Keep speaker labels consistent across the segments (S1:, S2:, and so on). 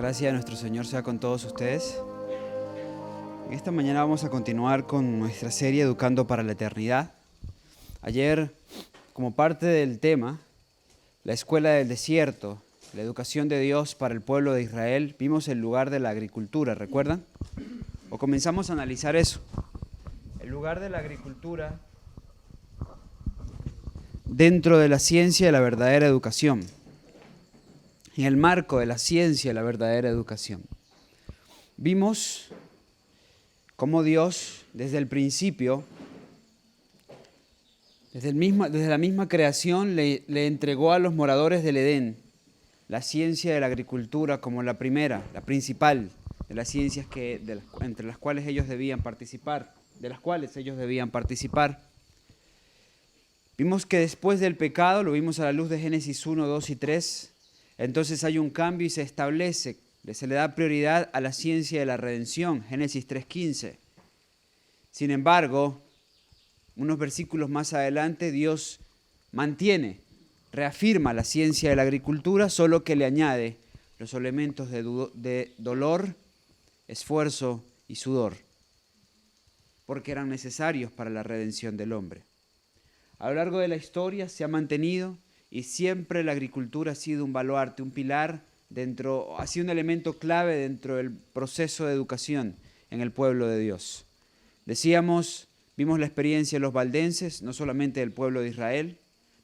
S1: La gracia de nuestro Señor sea con todos ustedes. En esta mañana vamos a continuar con nuestra serie Educando para la Eternidad. Ayer, como parte del tema, la escuela del desierto, la educación de Dios para el pueblo de Israel, vimos el lugar de la agricultura, ¿recuerdan? O comenzamos a analizar eso. El lugar de la agricultura dentro de la ciencia de la verdadera educación. En el marco de la ciencia de la verdadera educación. Vimos cómo Dios, desde el principio, desde la misma creación, le entregó a los moradores del Edén la ciencia de la agricultura como la primera, la principal de las ciencias entre las cuales ellos debían participar, Vimos que después del pecado, lo vimos a la luz de Génesis 1, 2 y 3, entonces hay un cambio y se le da prioridad a la ciencia de la redención, Génesis 3:15. Sin embargo, unos versículos más adelante, Dios reafirma la ciencia de la agricultura, solo que le añade los elementos de dolor, esfuerzo y sudor, porque eran necesarios para la redención del hombre. A lo largo de la historia se ha mantenido y siempre la agricultura ha sido un baluarte, un pilar ha sido un elemento clave dentro del proceso de educación en el pueblo de Dios. Vimos la experiencia de los valdenses, no solamente del pueblo de Israel,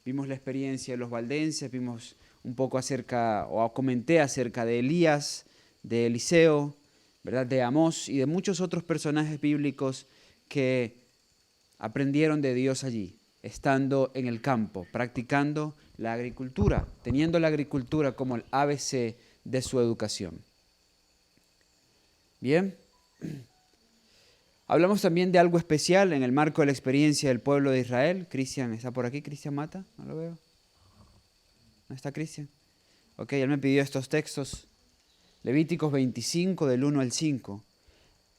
S1: vimos la experiencia de los valdenses, vimos un poco comenté acerca de Elías, de Eliseo, ¿verdad? De Amós y de muchos otros personajes bíblicos que aprendieron de Dios allí, estando en el campo, practicando la agricultura, teniendo la agricultura como el ABC de su educación. Bien, hablamos también de algo especial en el marco de la experiencia del pueblo de Israel. Cristian, ¿está por aquí? ¿Cristian Mata? No lo veo. ¿No está Cristian? Ok, él me pidió estos textos. Levíticos 25, del 1 al 5.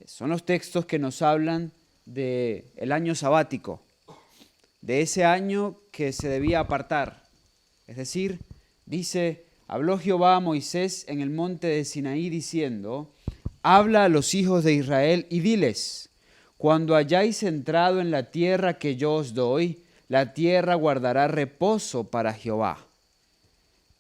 S1: Son los textos que nos hablan del año sabático, de ese año que se debía apartar. Es decir, habló Jehová a Moisés en el monte de Sinaí diciendo: habla a los hijos de Israel y diles: cuando hayáis entrado en la tierra que yo os doy, la tierra guardará reposo para Jehová.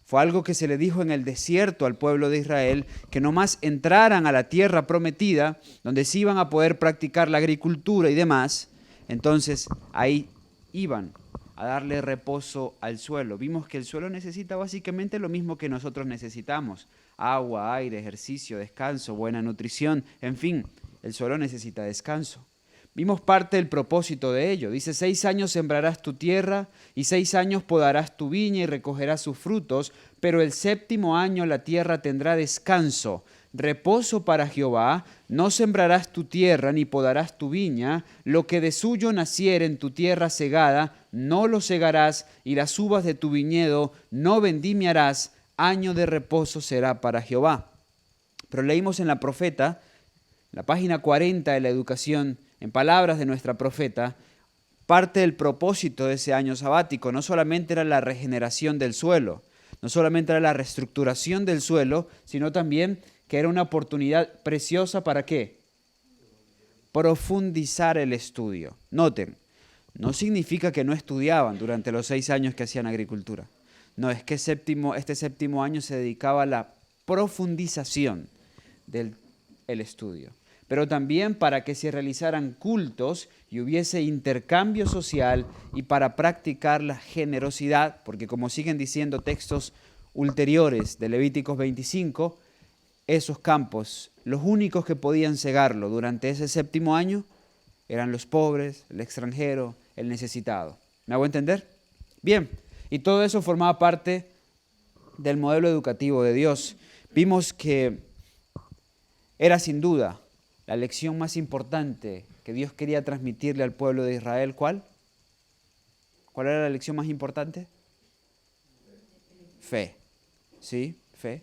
S1: Fue algo que se le dijo en el desierto al pueblo de Israel, que nomás entraran a la tierra prometida, donde se iban a poder practicar la agricultura y demás, entonces ahí iban a darle reposo al suelo. Vimos que el suelo necesita básicamente lo mismo que nosotros necesitamos: agua, aire, ejercicio, descanso, buena nutrición, en fin, el suelo necesita descanso. Vimos parte del propósito de ello. Dice: 6 años sembrarás tu tierra y 6 años podarás tu viña y recogerás sus frutos, pero el 7º año la tierra tendrá descanso, reposo para Jehová. No sembrarás tu tierra ni podarás tu viña, lo que de suyo naciere en tu tierra segada, no lo segarás, y las uvas de tu viñedo no vendimiarás. Año de reposo será para Jehová. Pero leímos en la profeta, la página 40 de la educación, en palabras de nuestra profeta, parte del propósito de ese año sabático no solamente era la regeneración del suelo, no solamente era la reestructuración del suelo, sino también que era una oportunidad preciosa ¿para qué? Profundizar el estudio. Noten, no significa que no estudiaban durante los 6 años que hacían agricultura. No, es que este séptimo año se dedicaba a la profundización del estudio, pero también para que se realizaran cultos y hubiese intercambio social y para practicar la generosidad, porque como siguen diciendo textos ulteriores de Levíticos 25, esos campos, los únicos que podían segarlo durante ese 7º año eran los pobres, el extranjero, el necesitado. ¿Me hago entender? Bien, y todo eso formaba parte del modelo educativo de Dios. Vimos que era sin duda la lección más importante que Dios quería transmitirle al pueblo de Israel. ¿Cuál? ¿Cuál era la lección más importante? Fe. ¿Sí? Fe.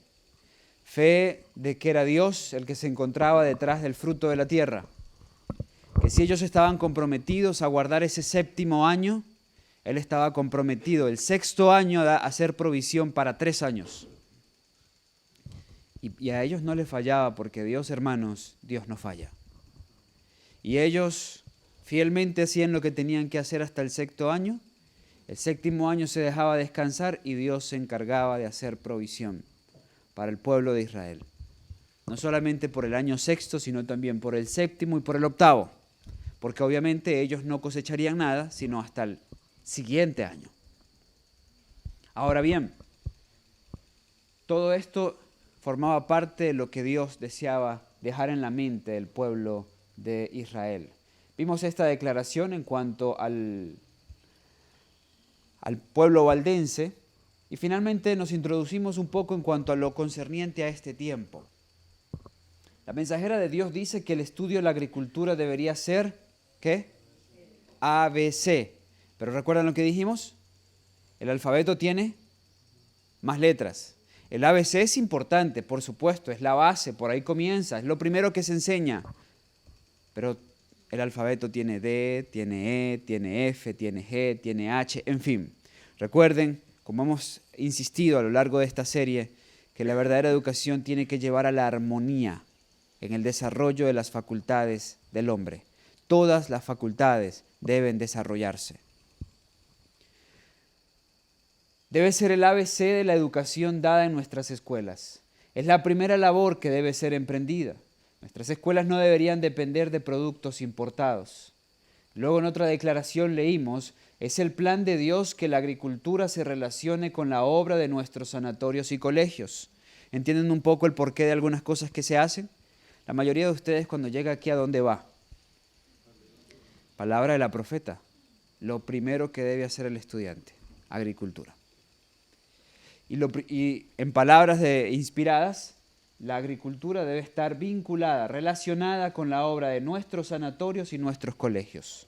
S1: Fe de que era Dios el que se encontraba detrás del fruto de la tierra. Que si ellos estaban comprometidos a guardar ese 7º año, Él estaba comprometido el 6º año a hacer provisión para 3 años. Y a ellos no les fallaba porque Dios, hermanos, Dios no falla. Y ellos fielmente hacían lo que tenían que hacer hasta el sexto año. El séptimo año se dejaba descansar y Dios se encargaba de hacer provisión para el pueblo de Israel. No solamente por el año sexto, sino también por el séptimo y por el octavo. Porque obviamente ellos no cosecharían nada, sino hasta el siguiente año. Ahora bien, todo esto formaba parte de lo que Dios deseaba dejar en la mente del pueblo de Israel. Vimos esta declaración en cuanto al pueblo valdense y finalmente nos introducimos un poco en cuanto a lo concerniente a este tiempo. La mensajera de Dios dice que el estudio de la agricultura debería ser, ¿qué? ABC. Pero ¿recuerdan lo que dijimos? El alfabeto tiene más letras. El ABC es importante, por supuesto, es la base, por ahí comienza, es lo primero que se enseña. Pero el alfabeto tiene D, tiene E, tiene F, tiene G, tiene H, en fin. Recuerden, como hemos insistido a lo largo de esta serie, que la verdadera educación tiene que llevar a la armonía en el desarrollo de las facultades del hombre. Todas las facultades deben desarrollarse. Debe ser el ABC de la educación dada en nuestras escuelas. Es la primera labor que debe ser emprendida. Nuestras escuelas no deberían depender de productos importados. Luego en otra declaración leímos, es el plan de Dios que la agricultura se relacione con la obra de nuestros sanatorios y colegios. ¿Entienden un poco el porqué de algunas cosas que se hacen? La mayoría de ustedes cuando llega aquí, ¿a dónde va? Palabra de la profeta. Lo primero que debe hacer el estudiante, agricultura. Y en palabras inspiradas, la agricultura debe estar vinculada, relacionada con la obra de nuestros sanatorios y nuestros colegios.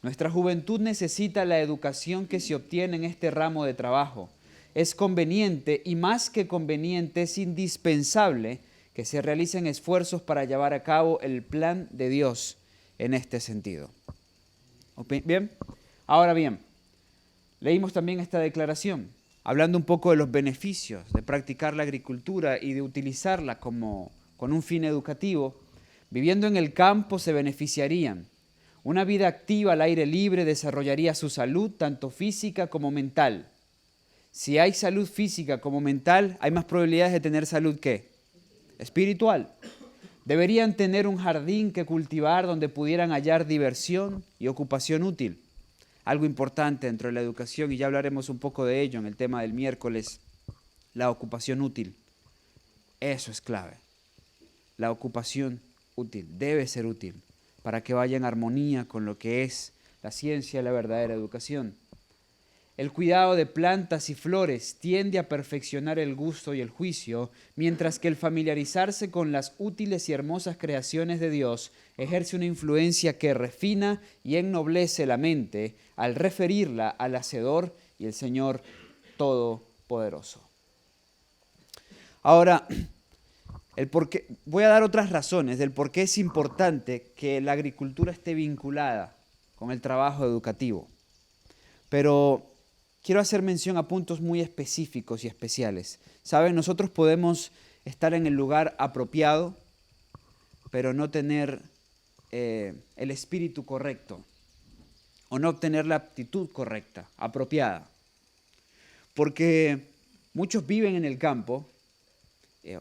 S1: Nuestra juventud necesita la educación que se obtiene en este ramo de trabajo. Es conveniente y más que conveniente, es indispensable que se realicen esfuerzos para llevar a cabo el plan de Dios en este sentido. ¿Bien? Ahora bien, leímos también esta declaración, hablando un poco de los beneficios de practicar la agricultura y de utilizarla con un fin educativo. Viviendo en el campo se beneficiarían. Una vida activa al aire libre desarrollaría su salud, tanto física como mental. Si hay salud física como mental, hay más probabilidades de tener salud, ¿qué? Espiritual. Deberían tener un jardín que cultivar donde pudieran hallar diversión y ocupación útil. Algo importante dentro de la educación, y ya hablaremos un poco de ello en el tema del miércoles, la ocupación útil. Eso es clave. La ocupación útil, debe ser útil, para que vaya en armonía con lo que es la ciencia y la verdadera educación. El cuidado de plantas y flores tiende a perfeccionar el gusto y el juicio, mientras que el familiarizarse con las útiles y hermosas creaciones de Dios ejerce una influencia que refina y ennoblece la mente al referirla al Hacedor y el Señor Todopoderoso. Ahora, voy a dar otras razones del por qué es importante que la agricultura esté vinculada con el trabajo educativo. Pero quiero hacer mención a puntos muy específicos y especiales. Saben, nosotros podemos estar en el lugar apropiado, pero no tener el espíritu correcto o no obtener la aptitud correcta, apropiada. Porque muchos viven en el campo,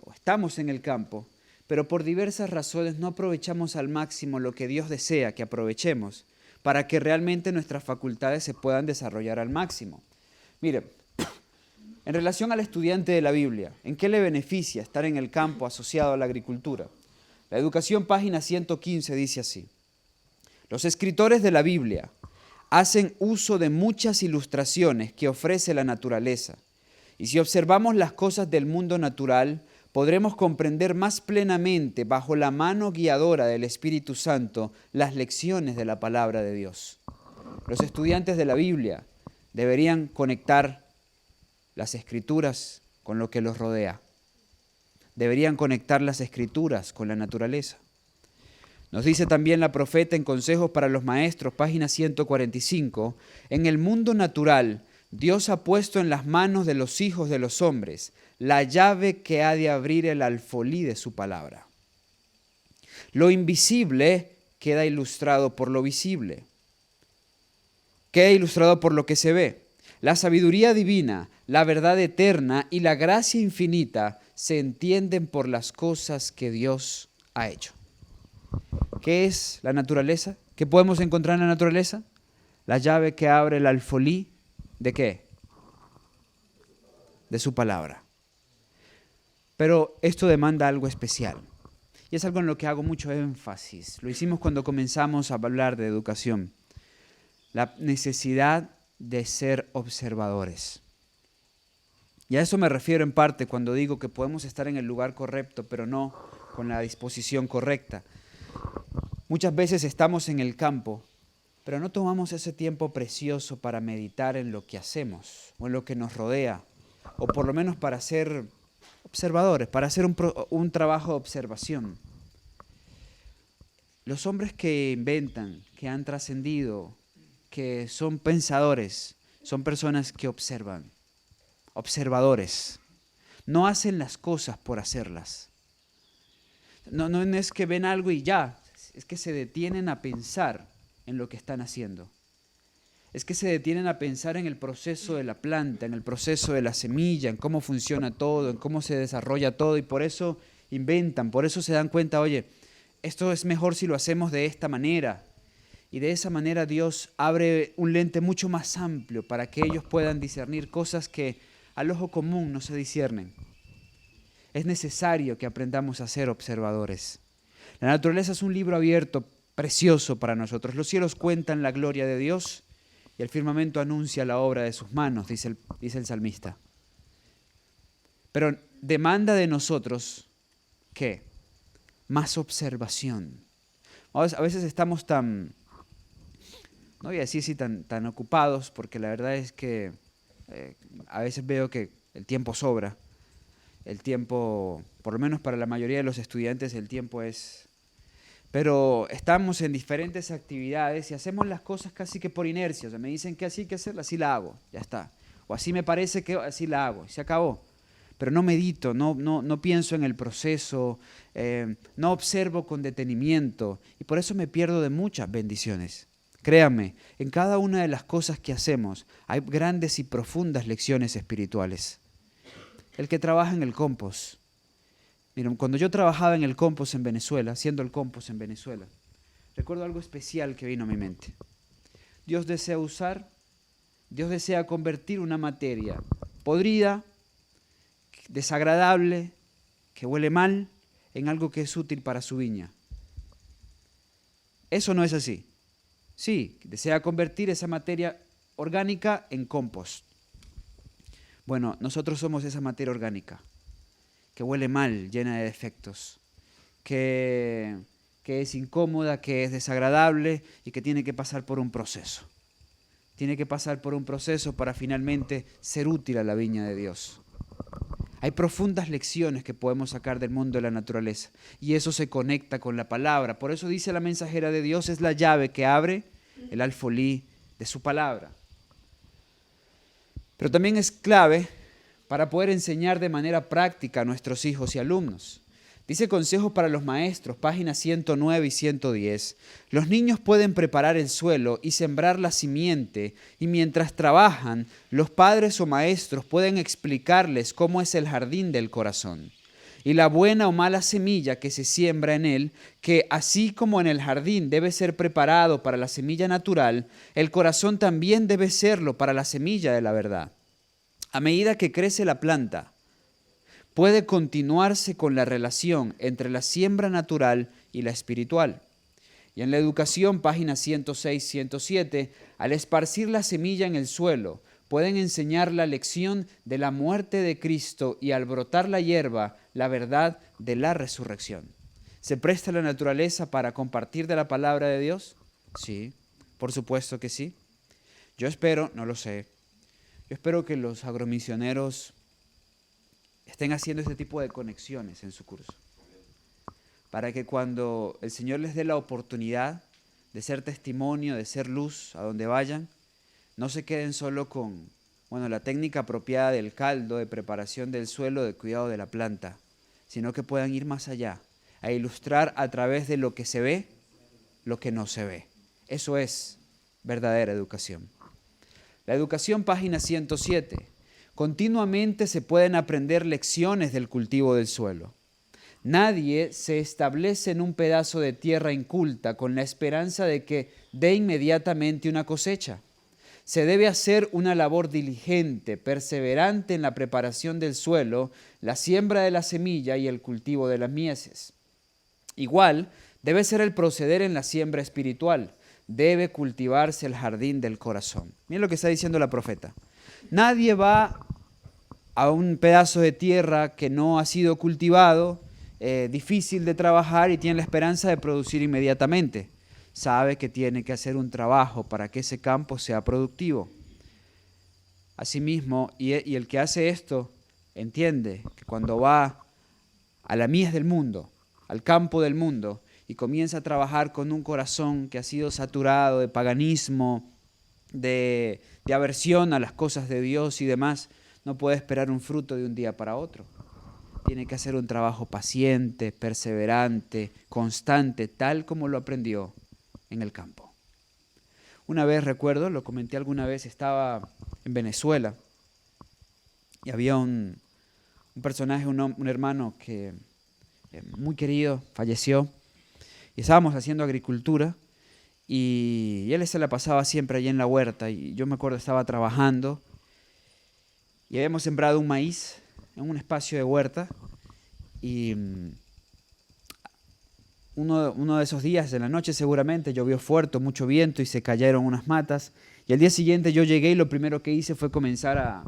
S1: o estamos en el campo, pero por diversas razones no aprovechamos al máximo lo que Dios desea que aprovechemos para que realmente nuestras facultades se puedan desarrollar al máximo. Miren, en relación al estudiante de la Biblia, ¿en qué le beneficia estar en el campo asociado a la agricultura? La educación, página 115, dice así: los escritores de la Biblia hacen uso de muchas ilustraciones que ofrece la naturaleza, y si observamos las cosas del mundo natural, podremos comprender más plenamente, bajo la mano guiadora del Espíritu Santo, las lecciones de la palabra de Dios. Los estudiantes de la Biblia deberían conectar las Escrituras con lo que los rodea. Deberían conectar las Escrituras con la naturaleza. Nos dice también la profeta en Consejos para los Maestros, página 145, en el mundo natural Dios ha puesto en las manos de los hijos de los hombres la llave que ha de abrir el alfolí de su palabra. Lo invisible queda ilustrado por lo visible. Queda ilustrado por lo que se ve. La sabiduría divina, la verdad eterna y la gracia infinita se entienden por las cosas que Dios ha hecho. ¿Qué es la naturaleza? ¿Qué podemos encontrar en la naturaleza? La llave que abre el alfolí, ¿de qué? De su palabra. Pero esto demanda algo especial. Y es algo en lo que hago mucho énfasis. Lo hicimos cuando comenzamos a hablar de educación. La necesidad de ser observadores. Y a eso me refiero en parte cuando digo que podemos estar en el lugar correcto, pero no con la disposición correcta. Muchas veces estamos en el campo, pero no tomamos ese tiempo precioso para meditar en lo que hacemos o en lo que nos rodea, o por lo menos para ser observadores, para hacer un trabajo de observación. Los hombres que inventan, que han trascendido, que son pensadores, son personas que observan, observadores. No hacen las cosas por hacerlas. No es que ven algo y ya, es que se detienen a pensar en lo que están haciendo. Es que se detienen a pensar en el proceso de la planta, en el proceso de la semilla, en cómo funciona todo, en cómo se desarrolla todo, y por eso inventan, por eso se dan cuenta, oye, esto es mejor si lo hacemos de esta manera. Y de esa manera Dios abre un lente mucho más amplio para que ellos puedan discernir cosas que al ojo común no se disciernen. Es necesario que aprendamos a ser observadores. La naturaleza es un libro abierto, precioso para nosotros. Los cielos cuentan la gloria de Dios y el firmamento anuncia la obra de sus manos, dice el salmista. Pero demanda de nosotros, ¿qué? Más observación. A veces estamos no voy a decir si tan ocupados, porque la verdad es que a veces veo que el tiempo sobra. El tiempo, por lo menos para la mayoría de los estudiantes, el tiempo es... Pero estamos en diferentes actividades y hacemos las cosas casi que por inercia. O sea, me dicen que así hay que hacerla, así la hago, ya está. O así me parece que así la hago, y se acabó. Pero no medito, no pienso en el proceso, no observo con detenimiento y por eso me pierdo de muchas bendiciones. Créanme, en cada una de las cosas que hacemos hay grandes y profundas lecciones espirituales. El que trabaja en el compost. Miren, cuando yo trabajaba en el compost en Venezuela, haciendo el compost en Venezuela, recuerdo algo especial que vino a mi mente. Dios desea convertir una materia podrida, desagradable, que huele mal, en algo que es útil para su viña. Eso no es así. Sí, desea convertir esa materia orgánica en compost. Bueno, nosotros somos esa materia orgánica, que huele mal, llena de defectos, que es incómoda, que es desagradable y que tiene que pasar por un proceso. Tiene que pasar por un proceso para finalmente ser útil a la viña de Dios. Hay profundas lecciones que podemos sacar del mundo de la naturaleza y eso se conecta con la palabra. Por eso dice la mensajera de Dios, es la llave que abre el alfolí de su palabra. Pero también es clave para poder enseñar de manera práctica a nuestros hijos y alumnos. Dice Consejos para los Maestros, páginas 109 y 110. Los niños pueden preparar el suelo y sembrar la simiente, y mientras trabajan, los padres o maestros pueden explicarles cómo es el jardín del corazón y la buena o mala semilla que se siembra en él, que así como en el jardín debe ser preparado para la semilla natural, el corazón también debe serlo para la semilla de la verdad. A medida que crece la planta, puede continuarse con la relación entre la siembra natural y la espiritual. Y en la educación, páginas 106, 107, al esparcir la semilla en el suelo, pueden enseñar la lección de la muerte de Cristo y al brotar la hierba, la verdad de la resurrección. ¿Se presta la naturaleza para compartir de la palabra de Dios? Sí, por supuesto que sí. Yo espero, no lo sé, yo espero que los agromisioneros estén haciendo este tipo de conexiones en su curso, para que cuando el Señor les dé la oportunidad de ser testimonio, de ser luz a donde vayan, no se queden solo con Bueno, la técnica apropiada del caldo, de preparación del suelo, de cuidado de la planta, sino que puedan ir más allá, a ilustrar a través de lo que se ve, lo que no se ve. Eso es verdadera educación. La educación, página 107. Continuamente se pueden aprender lecciones del cultivo del suelo. Nadie se establece en un pedazo de tierra inculta con la esperanza de que dé inmediatamente una cosecha. Se debe hacer una labor diligente, perseverante en la preparación del suelo, la siembra de la semilla y el cultivo de las mieses. Igual debe ser el proceder en la siembra espiritual. Debe cultivarse el jardín del corazón. Miren lo que está diciendo la profeta. Nadie va a un pedazo de tierra que no ha sido cultivado, difícil de trabajar y tiene la esperanza de producir inmediatamente. Sabe que tiene que hacer un trabajo para que ese campo sea productivo. Asimismo, y el que hace esto entiende que cuando va a la mies del mundo, al campo del mundo, y comienza a trabajar con un corazón que ha sido saturado de paganismo, de aversión a las cosas de Dios y demás, no puede esperar un fruto de un día para otro. Tiene que hacer un trabajo paciente, perseverante, constante, tal como lo aprendió en el campo. Una vez recuerdo, lo comenté alguna vez, estaba en Venezuela y había un personaje, un hermano que muy querido, falleció, y estábamos haciendo agricultura y él se la pasaba siempre allí en la huerta y yo me acuerdo estaba trabajando y habíamos sembrado un maíz en un espacio de huerta y uno de esos días de la noche seguramente llovió fuerte, mucho viento y se cayeron unas matas y al día siguiente yo llegué y lo primero que hice fue comenzar a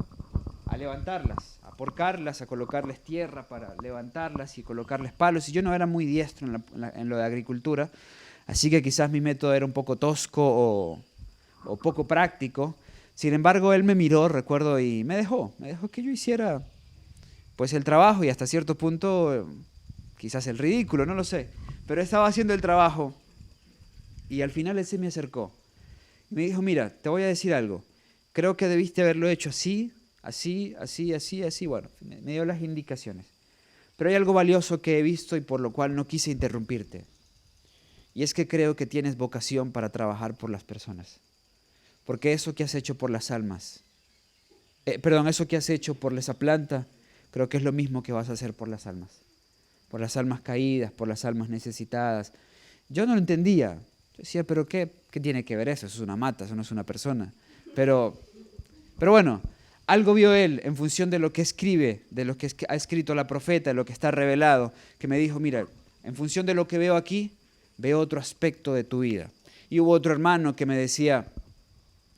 S1: levantarlas, a porcarlas, a colocarles tierra para levantarlas y colocarles palos y yo no era muy diestro en lo de agricultura, así que quizás mi método era un poco tosco o poco práctico. Sin embargo, él me miró, recuerdo, y me dejó que yo hiciera pues el trabajo y hasta cierto punto quizás el ridículo, no lo sé, pero estaba haciendo el trabajo y al final él se me acercó y me dijo, mira, te voy a decir algo, creo que debiste haberlo hecho así, así, así, así, así, bueno, me dio las indicaciones, pero hay algo valioso que he visto y por lo cual no quise interrumpirte y es que creo que tienes vocación para trabajar por las personas, porque eso que has hecho por las almas, eso que has hecho por esa planta, creo que es lo mismo que vas a hacer por las almas caídas, por las almas necesitadas. Yo no lo entendía. Yo decía, pero ¿qué tiene que ver eso? Eso es una mata, eso no es una persona. Pero bueno, algo vio él en función de lo que escribe, de lo que ha escrito la profeta, de lo que está revelado, que me dijo, mira, en función de lo que veo aquí, veo otro aspecto de tu vida. Y hubo otro hermano que me decía,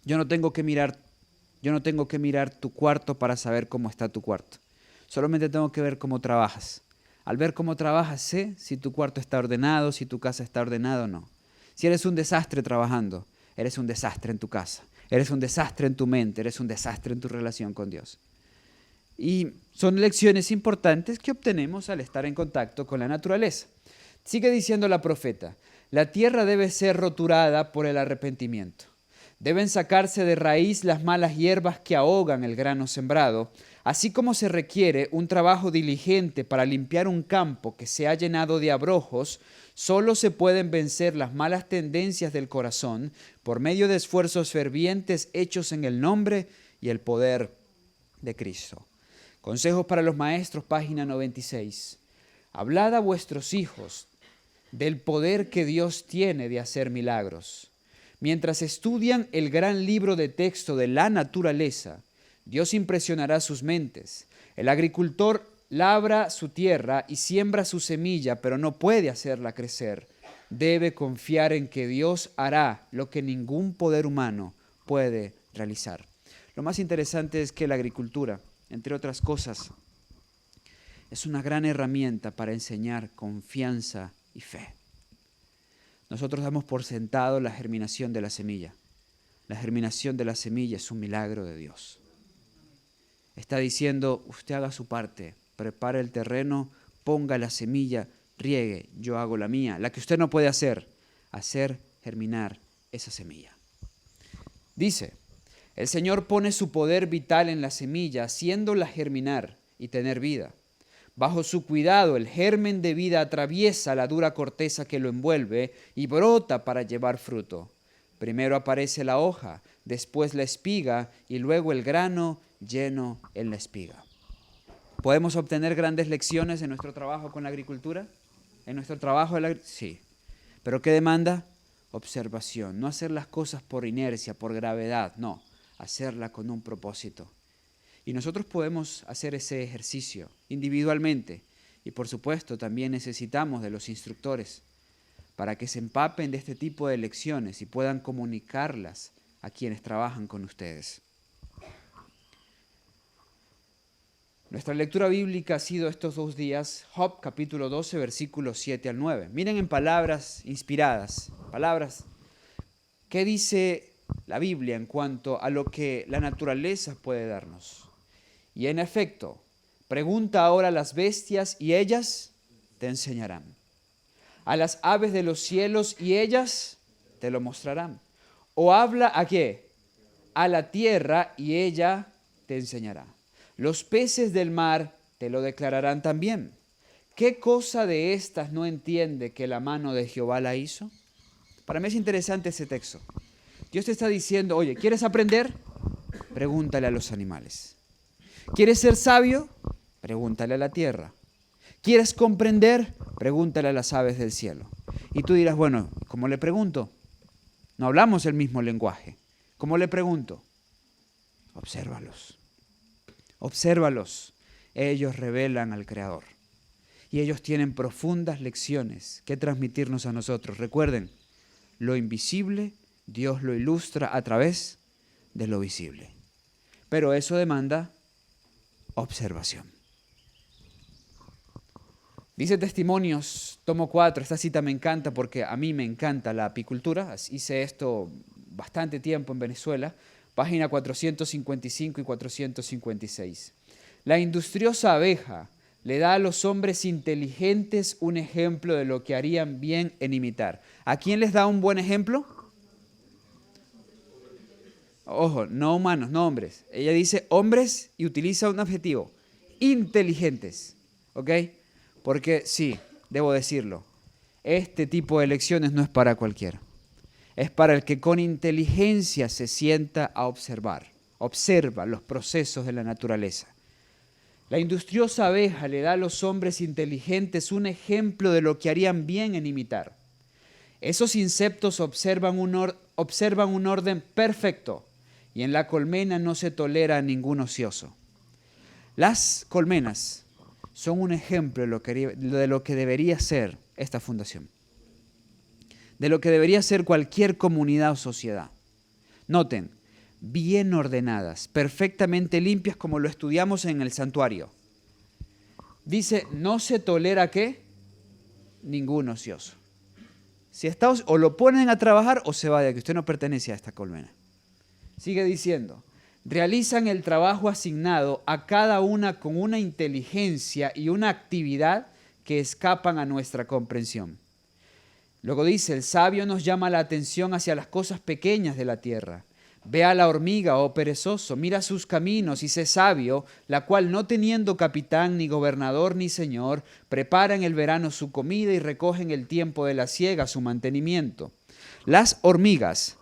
S1: yo no tengo que mirar tu cuarto para saber cómo está tu cuarto. Solamente tengo que ver cómo trabajas. Al ver cómo trabajas, sé si tu cuarto está ordenado, si tu casa está ordenada o no. Si eres un desastre trabajando, eres un desastre en tu casa. Eres un desastre en tu mente, eres un desastre en tu relación con Dios. Y son lecciones importantes que obtenemos al estar en contacto con la naturaleza. Sigue diciendo la profeta, la tierra debe ser roturada por el arrepentimiento. Deben sacarse de raíz las malas hierbas que ahogan el grano sembrado, así como se requiere un trabajo diligente para limpiar un campo que se ha llenado de abrojos, solo se pueden vencer las malas tendencias del corazón por medio de esfuerzos fervientes hechos en el nombre y el poder de Cristo. Consejos para los maestros, página 96. Hablad a vuestros hijos del poder que Dios tiene de hacer milagros. Mientras estudian el gran libro de texto de la naturaleza, Dios impresionará sus mentes. El agricultor labra su tierra y siembra su semilla, pero no puede hacerla crecer. Debe confiar en que Dios hará lo que ningún poder humano puede realizar. Lo más interesante es que la agricultura, entre otras cosas, es una gran herramienta para enseñar confianza y fe. Nosotros damos por sentado la germinación de la semilla. La germinación de la semilla es un milagro de Dios. Está diciendo, usted haga su parte, prepare el terreno, ponga la semilla, riegue, yo hago la mía. La que usted no puede hacer germinar esa semilla. Dice, El Señor pone su poder vital en la semilla, haciéndola germinar y tener vida. Bajo su cuidado, el germen de vida atraviesa la dura corteza que lo envuelve y brota para llevar fruto. Primero aparece la hoja, después la espiga y luego el grano lleno en la espiga. ¿Podemos obtener grandes lecciones en nuestro trabajo con la agricultura? ¿En nuestro trabajo sí. ¿Pero qué demanda? Observación. No hacer las cosas por inercia, por gravedad, no. Hacerla con un propósito. Y nosotros podemos hacer ese ejercicio individualmente. Y por supuesto también necesitamos de los instructores para que se empapen de este tipo de lecciones y puedan comunicarlas a quienes trabajan con ustedes. Nuestra lectura bíblica ha sido estos 2 días, Job capítulo 12, versículos 7 al 9. Miren en palabras inspiradas, palabras. ¿Qué dice la Biblia en cuanto a lo que la naturaleza puede darnos? Y en efecto, pregunta ahora a las bestias y ellas te enseñarán. A las aves de los cielos y ellas te lo mostrarán. O habla ¿a qué? A la tierra y ella te enseñará. Los peces del mar te lo declararán también. ¿Qué cosa de estas no entiende que la mano de Jehová la hizo? Para mí es interesante ese texto. Dios te está diciendo, oye, ¿quieres aprender? Pregúntale a los animales. ¿Quieres ser sabio? Pregúntale a la tierra. ¿Quieres comprender? Pregúntale a las aves del cielo. Y tú dirás, bueno, ¿cómo le pregunto? No hablamos el mismo lenguaje. ¿Cómo le pregunto? Obsérvalos. Obsérvalos. Ellos revelan al Creador. Y ellos tienen profundas lecciones que transmitirnos a nosotros. Recuerden, lo invisible, Dios lo ilustra a través de lo visible. Pero eso demanda observación. Dice Testimonios, tomo 4, esta cita me encanta porque a mí me encanta la apicultura. Hice esto bastante tiempo en Venezuela. Página 455 y 456. La industriosa abeja le da a los hombres inteligentes un ejemplo de lo que harían bien en imitar. ¿A quién les da un buen ejemplo? Ojo, no humanos, no hombres. Ella dice hombres y utiliza un adjetivo. Inteligentes. ¿Ok? Porque sí, debo decirlo. Este tipo de lecciones no es para cualquiera. Es para el que con inteligencia se sienta a observar. Observa los procesos de la naturaleza. La industriosa abeja le da a los hombres inteligentes un ejemplo de lo que harían bien en imitar. Esos insectos observan un orden perfecto y en la colmena no se tolera a ningún ocioso. Las colmenas son un ejemplo de lo que debería ser esta fundación, de lo que debería ser cualquier comunidad o sociedad. Noten, bien ordenadas, perfectamente limpias como lo estudiamos en el santuario. Dice, no se tolera ¿qué? Ningún ocioso. Si está, o lo ponen a trabajar o se va de aquí, usted no pertenece a esta colmena. Sigue diciendo, realizan el trabajo asignado a cada una con una inteligencia y una actividad que escapan a nuestra comprensión. Luego dice, el sabio nos llama la atención hacia las cosas pequeñas de la tierra. Ve a la hormiga, oh perezoso, mira sus caminos y sé sabio, la cual no teniendo capitán, ni gobernador, ni señor, prepara en el verano su comida y recoge en el tiempo de la siega su mantenimiento. Las hormigas,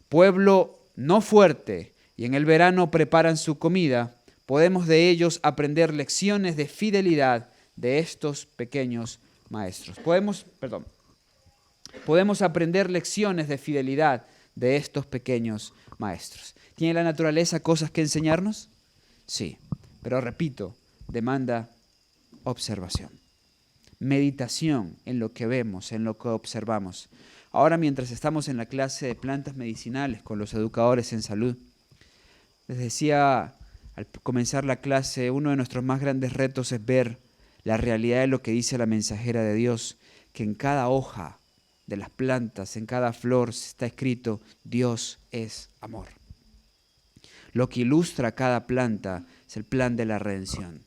S1: pueblo no fuerte, y en el verano preparan su comida, podemos de ellos aprender lecciones de fidelidad de estos pequeños maestros. Podemos aprender lecciones de fidelidad de estos pequeños maestros. ¿Tiene la naturaleza cosas que enseñarnos? Sí, pero repito, demanda observación, meditación en lo que vemos, en lo que observamos. Ahora, mientras estamos en la clase de plantas medicinales con los educadores en salud, les decía al comenzar la clase, uno de nuestros más grandes retos es ver la realidad de lo que dice la mensajera de Dios, que en cada hoja de las plantas, en cada flor está escrito, Dios es amor. Lo que ilustra cada planta es el plan de la redención.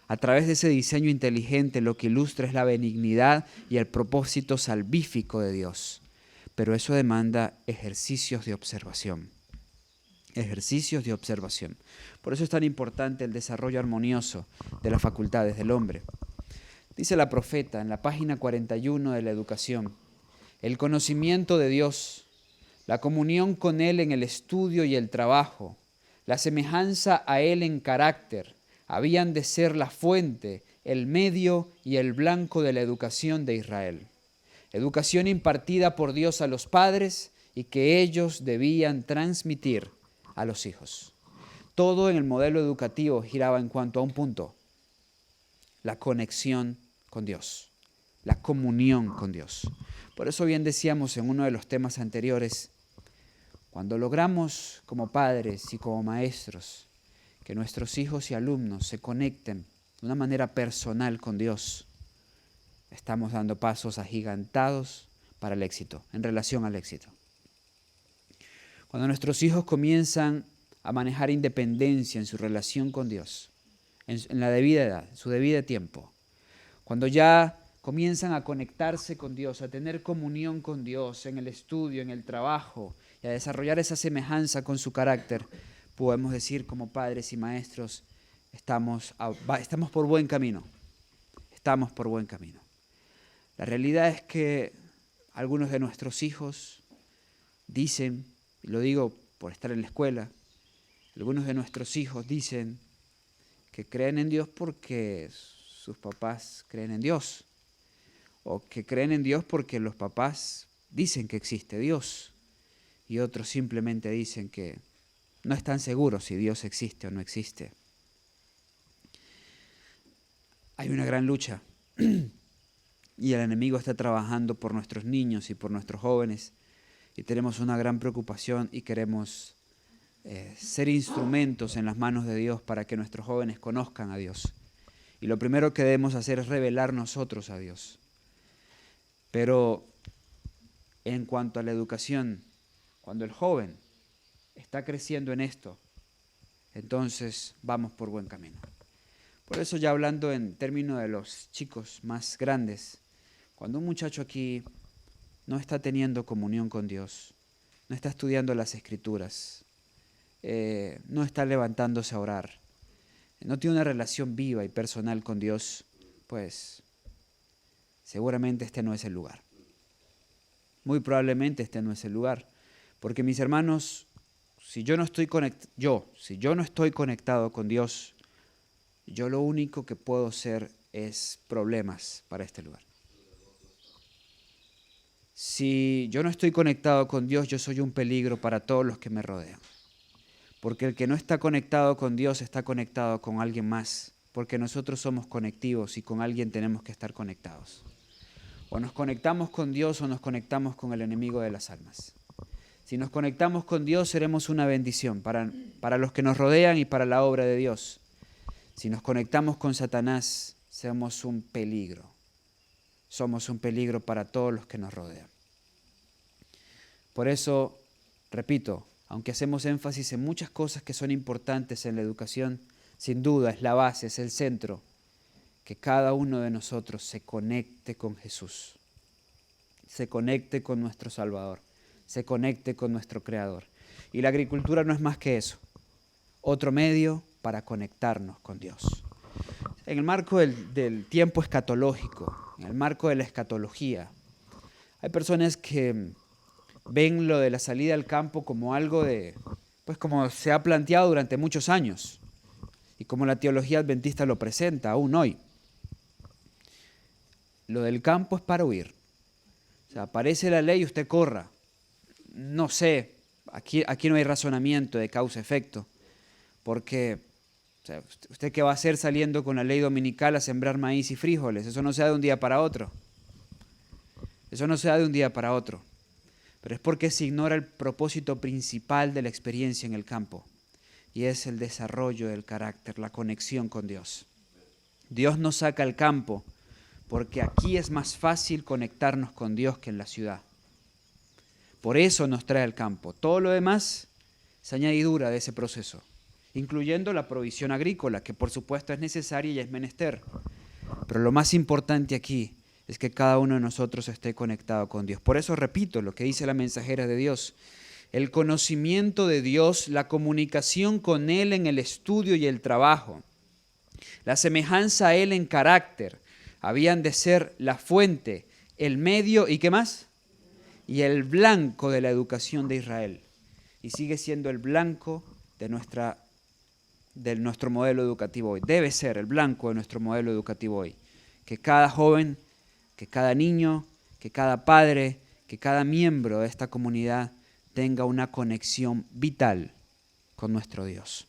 S1: A través de ese diseño inteligente, lo que ilustra es la benignidad y el propósito salvífico de Dios. Pero eso demanda ejercicios de observación. ejercicios de observación. Por eso es tan importante el desarrollo armonioso de las facultades del hombre. Dice la profeta en la página 41 de la educación: el conocimiento de Dios, la comunión con Él en el estudio y el trabajo, la semejanza a Él en carácter, habían de ser la fuente, el medio y el blanco de la educación de Israel. Educación impartida por Dios a los padres y que ellos debían transmitir a los hijos. Todo en el modelo educativo giraba en cuanto a un punto: la conexión con Dios, la comunión con Dios. Por eso bien decíamos en uno de los temas anteriores, cuando logramos como padres y como maestros que nuestros hijos y alumnos se conecten de una manera personal con Dios, estamos dando pasos agigantados para el éxito, en relación al éxito. Cuando nuestros hijos comienzan a manejar independencia en su relación con Dios, en la debida edad, en su debido tiempo, cuando ya comienzan a conectarse con Dios, a tener comunión con Dios en el estudio, en el trabajo y a desarrollar esa semejanza con su carácter, podemos decir como padres y maestros, estamos por buen camino, estamos por buen camino. La realidad es que algunos de nuestros hijos dicen, y lo digo por estar en la escuela, algunos de nuestros hijos dicen que creen en Dios porque sus papás creen en Dios, o que creen en Dios porque los papás dicen que existe Dios, y otros simplemente dicen que no están seguros si Dios existe o no existe. Hay una gran lucha y el enemigo está trabajando por nuestros niños y por nuestros jóvenes, y tenemos una gran preocupación y queremos ser instrumentos en las manos de Dios para que nuestros jóvenes conozcan a Dios. Y lo primero que debemos hacer es revelar nosotros a Dios. Pero en cuanto a la educación, cuando el joven está creciendo en esto, entonces vamos por buen camino. Por eso, ya hablando en términos de los chicos más grandes, cuando un muchacho aquí no está teniendo comunión con Dios, no está estudiando las Escrituras, no está levantándose a orar, no tiene una relación viva y personal con Dios, pues seguramente este no es el lugar. Muy probablemente este no es el lugar. Porque, mis hermanos, si yo no estoy conectado con Dios, yo lo único que puedo ser es problemas para este lugar. Si yo no estoy conectado con Dios, yo soy un peligro para todos los que me rodean. Porque el que no está conectado con Dios está conectado con alguien más. Porque nosotros somos conectivos y con alguien tenemos que estar conectados. O nos conectamos con Dios o nos conectamos con el enemigo de las almas. Si nos conectamos con Dios, seremos una bendición para los que nos rodean y para la obra de Dios. Si nos conectamos con Satanás, somos un peligro. Somos un peligro para todos los que nos rodean. Por eso, repito, aunque hacemos énfasis en muchas cosas que son importantes en la educación, sin duda es la base, es el centro, que cada uno de nosotros se conecte con Jesús, se conecte con nuestro Salvador, se conecte con nuestro Creador. Y la agricultura no es más que eso, otro medio para conectarnos con Dios. En el marco del tiempo escatológico, en el marco de la escatología, hay personas que ven lo de la salida al campo como algo pues como se ha planteado durante muchos años y como la teología adventista lo presenta aún hoy. Lo del campo es para huir. O sea, aparece la ley y usted corra. No sé, aquí no hay razonamiento de causa-efecto, porque o sea, ¿usted qué va a hacer saliendo con la ley dominical a sembrar maíz y frijoles? Eso no se da de un día para otro. Eso no se da de un día para otro. Pero es porque se ignora el propósito principal de la experiencia en el campo, y es el desarrollo del carácter, la conexión con Dios. Dios nos saca al campo porque aquí es más fácil conectarnos con Dios que en la ciudad. Por eso nos trae al campo. Todo lo demás es añadidura de ese proceso, incluyendo la provisión agrícola, que por supuesto es necesaria y es menester. Pero lo más importante aquí es que cada uno de nosotros esté conectado con Dios. Por eso repito lo que dice la mensajera de Dios el conocimiento de Dios, la comunicación con Él en el estudio y el trabajo, la semejanza a Él en carácter, habían de ser la fuente, el medio y ¿qué más? Y el blanco de la educación de Israel. Y sigue siendo el blanco de nuestro modelo educativo hoy. Debe ser el blanco de nuestro modelo educativo hoy. Que cada joven, que cada niño, que cada padre, que cada miembro de esta comunidad tenga una conexión vital con nuestro Dios.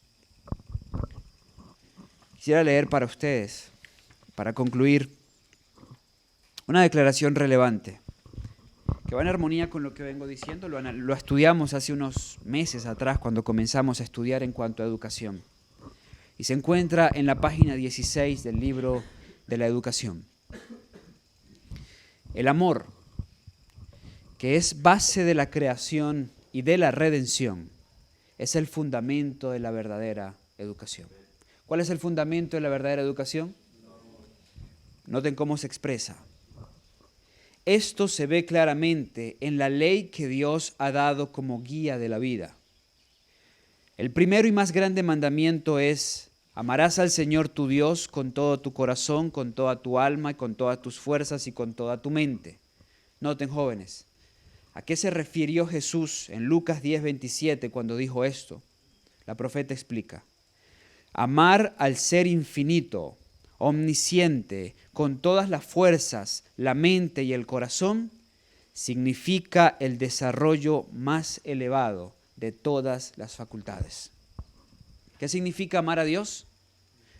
S1: Quisiera leer para ustedes, para concluir, una declaración relevante que va en armonía con lo que vengo diciendo. Lo estudiamos hace unos meses atrás cuando comenzamos a estudiar en cuanto a educación. Y se encuentra en la página 16 del libro de la educación. El amor, que es base de la creación y de la redención, es el fundamento de la verdadera educación. ¿Cuál es el fundamento de la verdadera educación? Noten cómo se expresa. Esto se ve claramente en la ley que Dios ha dado como guía de la vida. El primero y más grande mandamiento es: amarás al Señor tu Dios con todo tu corazón, con toda tu alma y con todas tus fuerzas y con toda tu mente. Noten, jóvenes, ¿a qué se refirió Jesús en Lucas 10:27 cuando dijo esto? La profeta explica: amar al ser infinito, omnisciente, con todas las fuerzas, la mente y el corazón, significa el desarrollo más elevado de todas las facultades. ¿Qué significa amar a Dios?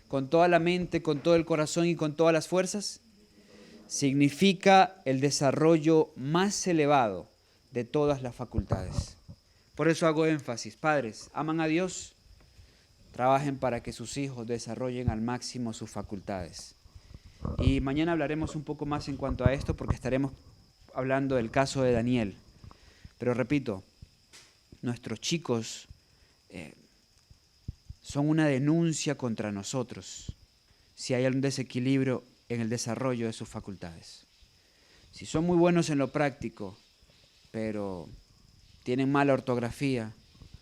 S1: ¿Con toda la mente, con todo el corazón y con todas las fuerzas? Significa el desarrollo más elevado de todas las facultades. Por eso hago énfasis, padres, ¿aman a Dios? Trabajen para que sus hijos desarrollen al máximo sus facultades. Y mañana hablaremos un poco más en cuanto a esto porque estaremos hablando del caso de Daniel. Pero repito, nuestros chicos son una denuncia contra nosotros si hay algún desequilibrio en el desarrollo de sus facultades. Si son muy buenos en lo práctico, pero tienen mala ortografía,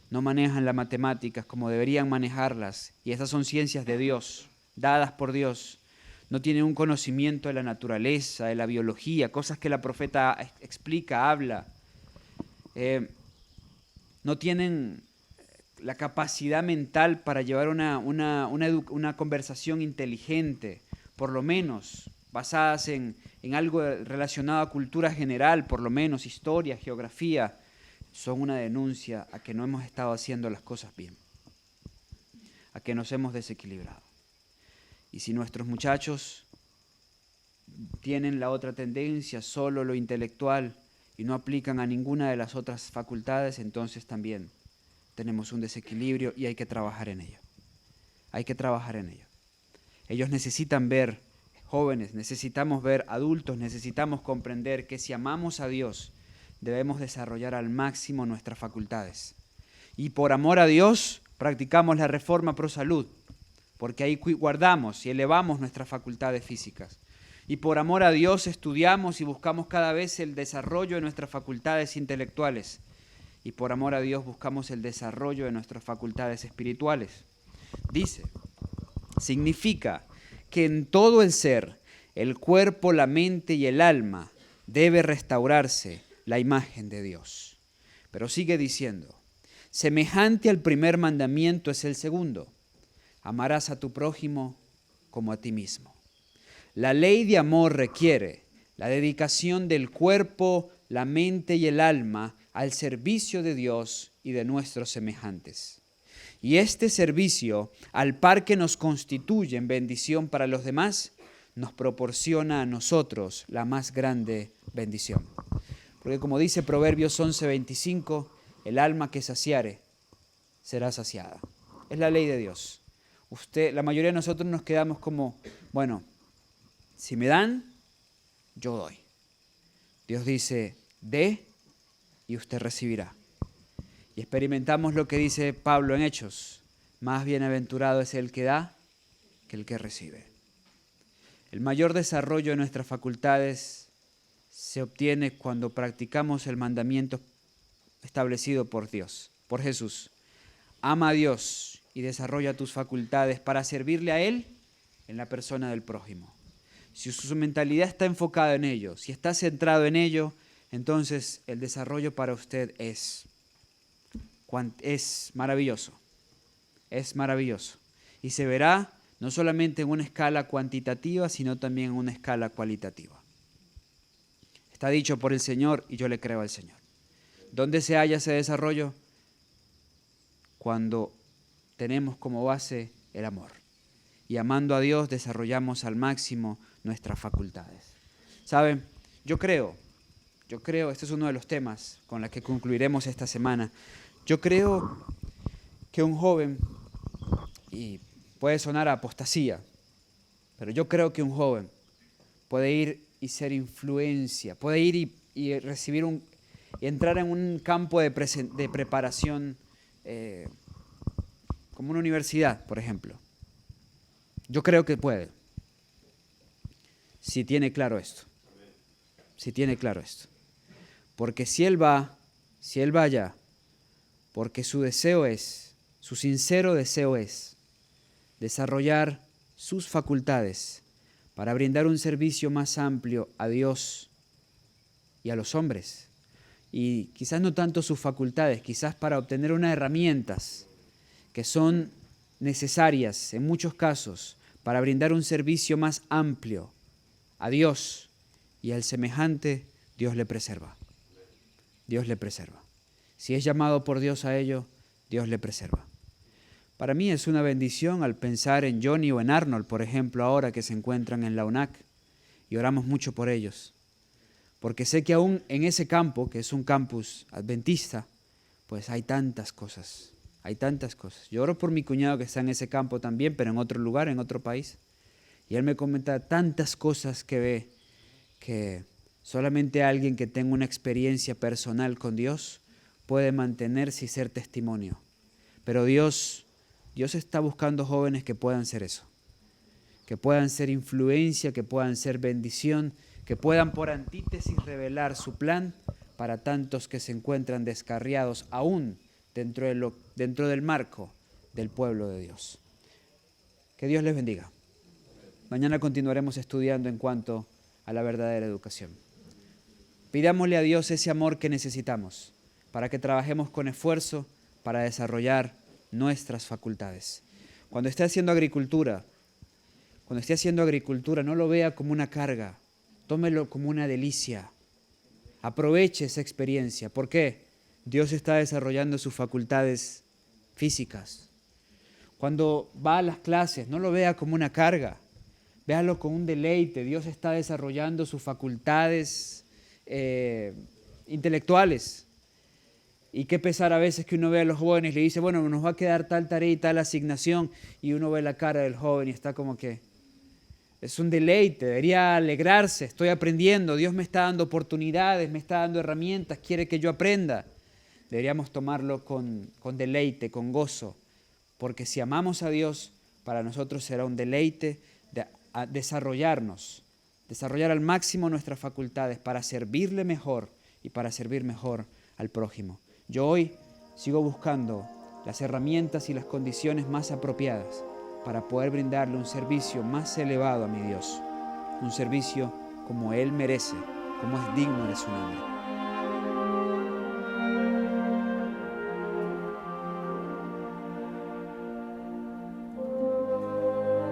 S1: no manejan las matemáticas como deberían manejarlas, y esas son ciencias de Dios, dadas por Dios, no tienen un conocimiento de la naturaleza, de la biología, cosas que la profeta explica, habla, no tienen la capacidad mental para llevar una conversación inteligente, por lo menos basadas en algo relacionado a cultura general, por lo menos historia, geografía, son una denuncia a que no hemos estado haciendo las cosas bien, a que nos hemos desequilibrado. Y si nuestros muchachos tienen la otra tendencia, solo lo intelectual, y no aplican a ninguna de las otras facultades, entonces también tenemos un desequilibrio y hay que trabajar en ello. Hay que trabajar en ello. Ellos necesitan ver, jóvenes, necesitamos ver, adultos, necesitamos comprender que si amamos a Dios, debemos desarrollar al máximo nuestras facultades. Y por amor a Dios, practicamos la reforma pro salud, porque ahí guardamos y elevamos nuestras facultades físicas. Y por amor a Dios estudiamos y buscamos cada vez el desarrollo de nuestras facultades intelectuales. Y por amor a Dios buscamos el desarrollo de nuestras facultades espirituales. Dice, significa que en todo el ser, el cuerpo, la mente y el alma, debe restaurarse la imagen de Dios. Pero sigue diciendo, semejante al primer mandamiento es el segundo: amarás a tu prójimo como a ti mismo. La ley de amor requiere la dedicación del cuerpo, la mente y el alma al servicio de Dios y de nuestros semejantes. Y este servicio, al par que nos constituye en bendición para los demás, nos proporciona a nosotros la más grande bendición. Porque como dice Proverbios 11:25, el alma que saciare será saciada. Es la ley de Dios. La mayoría de nosotros nos quedamos como, bueno, si me dan, yo doy. Dios dice, dé y usted recibirá. Y experimentamos lo que dice Pablo en Hechos: más bienaventurado es el que da que el que recibe. El mayor desarrollo de nuestras facultades se obtiene cuando practicamos el mandamiento establecido por Dios, por Jesús. Ama a Dios y desarrolla tus facultades para servirle a Él en la persona del prójimo. Si su mentalidad está enfocada en ello, si está centrado en ello, entonces el desarrollo para usted es maravilloso. Es maravilloso. Y se verá no solamente en una escala cuantitativa, sino también en una escala cualitativa. Está dicho por el Señor y yo le creo al Señor. ¿Dónde se halla ese desarrollo? Cuando tenemos como base el amor. Y amando a Dios desarrollamos al máximo nuestras facultades. ¿Saben? Yo creo, este es uno de los temas con los que concluiremos esta semana. Yo creo que un joven, y puede sonar a apostasía, pero yo creo que un joven puede ir y ser influencia, puede ir y recibir y entrar en un campo de preparación como una universidad, por ejemplo. Yo creo que puede, si tiene claro esto. Si tiene claro esto. Porque si él va allá, porque su sincero deseo es desarrollar sus facultades para brindar un servicio más amplio a Dios y a los hombres. Y quizás no tanto sus facultades, quizás para obtener unas herramientas que son necesarias en muchos casos para brindar un servicio más amplio a Dios y al semejante, Dios le preserva. Dios le preserva. Si es llamado por Dios a ello, Dios le preserva. Para mí es una bendición al pensar en Johnny o en Arnold, por ejemplo, ahora que se encuentran en la UNAC, y oramos mucho por ellos. Porque sé que aún en ese campo, que es un campus adventista, pues hay tantas cosas. Hay tantas cosas. Yo oro por mi cuñado que está en ese campo también, pero en otro lugar, en otro país. Y él me comenta tantas cosas que ve que solamente alguien que tenga una experiencia personal con Dios puede mantenerse y ser testimonio. Pero Dios está buscando jóvenes que puedan ser eso, que puedan ser influencia, que puedan ser bendición, que puedan por antítesis revelar su plan para tantos que se encuentran descarriados aún dentro del marco del pueblo de Dios. Que Dios les bendiga. Mañana continuaremos estudiando en cuanto a la verdadera educación. Pidámosle a Dios ese amor que necesitamos para que trabajemos con esfuerzo para desarrollar nuestras facultades. Cuando esté haciendo agricultura, no lo vea como una carga, tómelo como una delicia. Aproveche esa experiencia. ¿Por qué? Dios está desarrollando sus facultades físicas. Cuando va a las clases, no lo vea como una carga, véalo como un deleite. Dios está desarrollando sus facultades intelectuales. Y qué pesar a veces que uno ve a los jóvenes y le dice, bueno, nos va a quedar tal tarea y tal asignación, y uno ve la cara del joven y está como que es un deleite, debería alegrarse, estoy aprendiendo, Dios me está dando oportunidades, me está dando herramientas, quiere que yo aprenda. Deberíamos tomarlo con deleite, con gozo, porque si amamos a Dios, para nosotros será un deleite desarrollar al máximo nuestras facultades para servirle mejor y para servir mejor al prójimo. Yo hoy sigo buscando las herramientas y las condiciones más apropiadas para poder brindarle un servicio más elevado a mi Dios, un servicio como Él merece, como es digno de su nombre.